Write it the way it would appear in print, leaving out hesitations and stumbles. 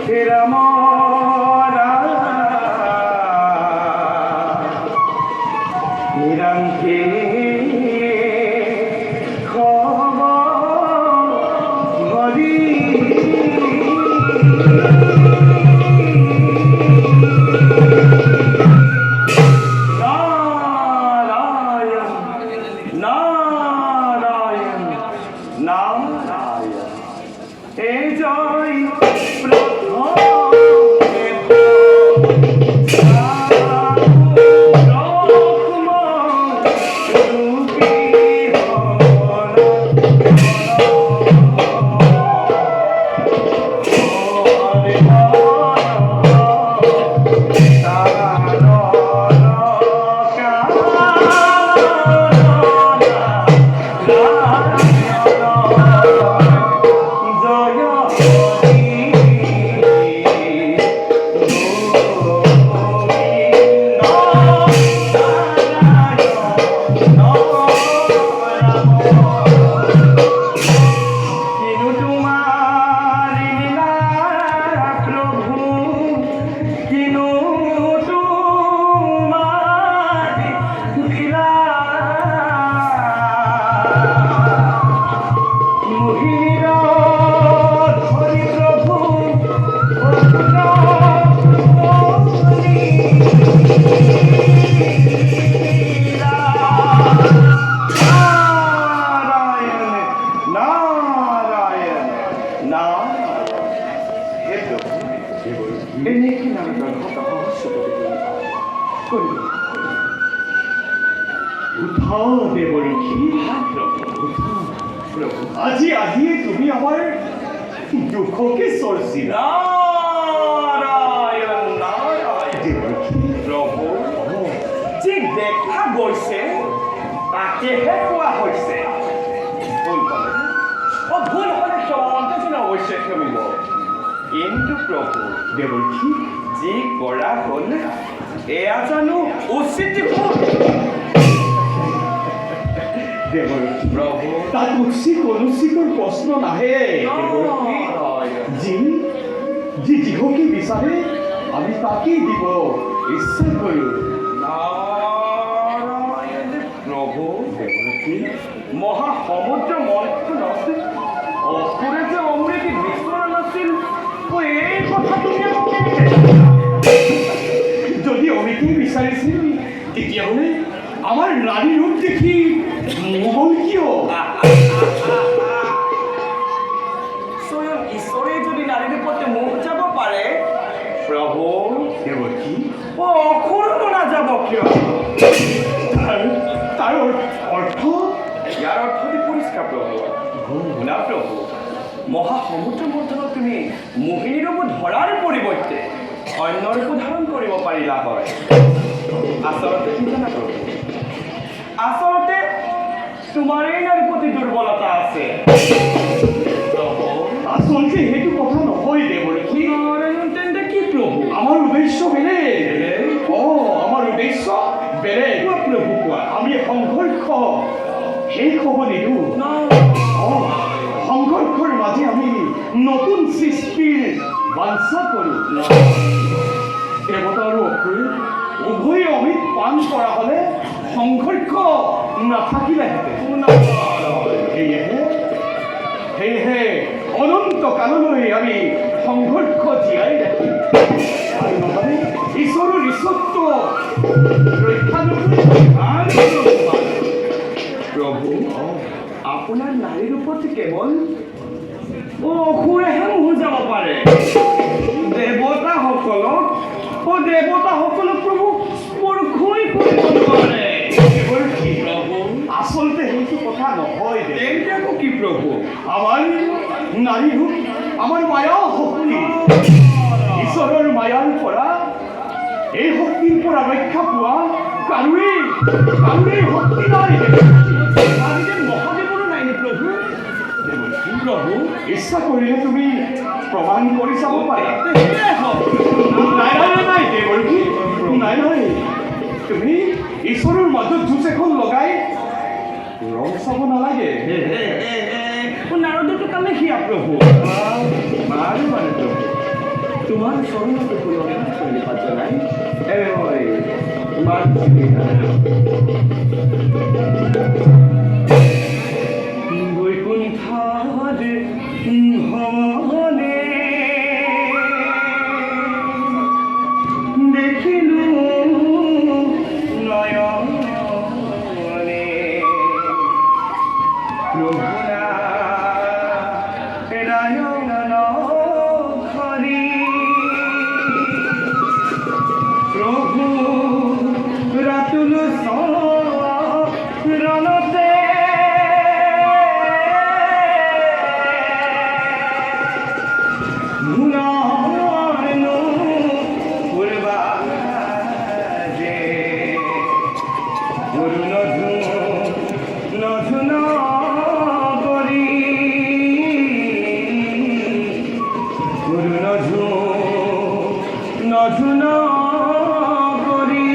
ৰাম নিৰাংকে আজি আজি তুমি আমাৰ দুঃখকে সৰছি নাৰায়ণ নাৰায়ণ প্ৰভু যে দেখা গৈছে তাকেহে কোৱা হৈছে ভুল পালে ভুল হলে সমান্তচনা অৱশ্যে ক্ষমিব কিন্তু প্ৰভু দেৱকী যি কৰা হ'ল এয়া জানো উচিত ভুল প্ৰভু তাত উচিত অনুচিতৰ প্ৰশ্ন নাহে যি যি যিহকে বিচাৰে আমি তাকেই দিব ইচ্ছা কৰোঁ প্ৰভু দেৱকী মহাসমুদ্ৰ মন্থনত অসুৰে যে অমৃতি বিচৰা নাছিল এই কথা তুমি যদি অমৃতি বিচাৰিছিল তেতিয়াহ'লে আমাৰ ৰাণী ৰূপ দেখি মোহন কিয় স্বয়ং ঈশ্বৰে যদি নাৰীৰ ওপৰতে মোহ যাব পাৰে প্ৰভু দেৱকী অসুৰতো নাযাব কিয় তাৰ অৰ্থ ইয়াৰ অৰ্থটি পৰিষ্কাৰ প্ৰভু শুনা প্ৰভু মহাসমুদ্ৰ মন্থনত তুমি মোহিনী ৰূপ ধৰাৰ পৰিৱৰ্তে অন্য ৰূপ ধাৰণ কৰিব পাৰিলা হয় আচলতে কি জানা প্ৰভু আচলতে তোমাৰ এই নাৰীৰ প্ৰতি দুৰ্বলতা আছে আচলতে সেইটো কথা নহয় দেৱকী তেন্তে কি প্ৰভু আমাৰ উদ্দেশ্য বেলেগ আমাৰ উদ্দেশ্য বেলেগ প্ৰভু কোৱা আমি সংঘৰ্ষ শেষ হ'ব নিদো সংঘৰ্ষৰ মাজে আমি নতুন সৃষ্টিৰ বাঞ্ছা কৰোঁ দেৱতা আৰু অসুৰে উভয়ে অমৃত পান কৰা হ'লে সংঘৰ্ষ নাথাকিলেহেঁতেন সেয়েহে অনন্ত কাললৈ আমি সংঘৰ্ষ জীয়াই ৰাখিম আৰু নহ'লে ঈশ্বৰৰ ঈশ্বৰত্ব ৰক্ষা প্ৰভু আপোনাৰ নাৰীৰ ওপৰত কেৱল অসুৰেহে মোহ যাব পাৰে দেৱতাসকলক প্ৰভু স্পৰ্শই কৰিব নোৱাৰে প্ৰভু আচলতে সেইটো কথা নহয় তেন্তে কি প্ৰভু আমাৰ নাৰী ৰূপ আমাৰ মায়া শক্তি ঈশ্বৰৰ মায়াৰ পৰা এই শক্তিৰ পৰা ৰক্ষা পোৱা কাৰোৱেই শক্তি নাই মহাদেৱৰো নাই প্ৰভু প্ৰভু ইচ্ছা কৰিলে তুমি প্ৰমাণ কৰি চাব পাৰা নাই দেৱকী নাই তুমি ঈশ্বৰৰ মাজত জুচ এখন লগাই ৰং চাব নালাগে নাৰদটো কামে সিয়া প্ৰভু মানে প্ৰভু তোমার স্মরণকে করে অনেক শৈলী পাচ্ছ নাই এবারে তোমার বৈকুণ্ঠাদ ভবনে দেখিলু নয়নে প্রভুনারায়ণ হরি প্রভু রাতুল রণতে নধুনা করি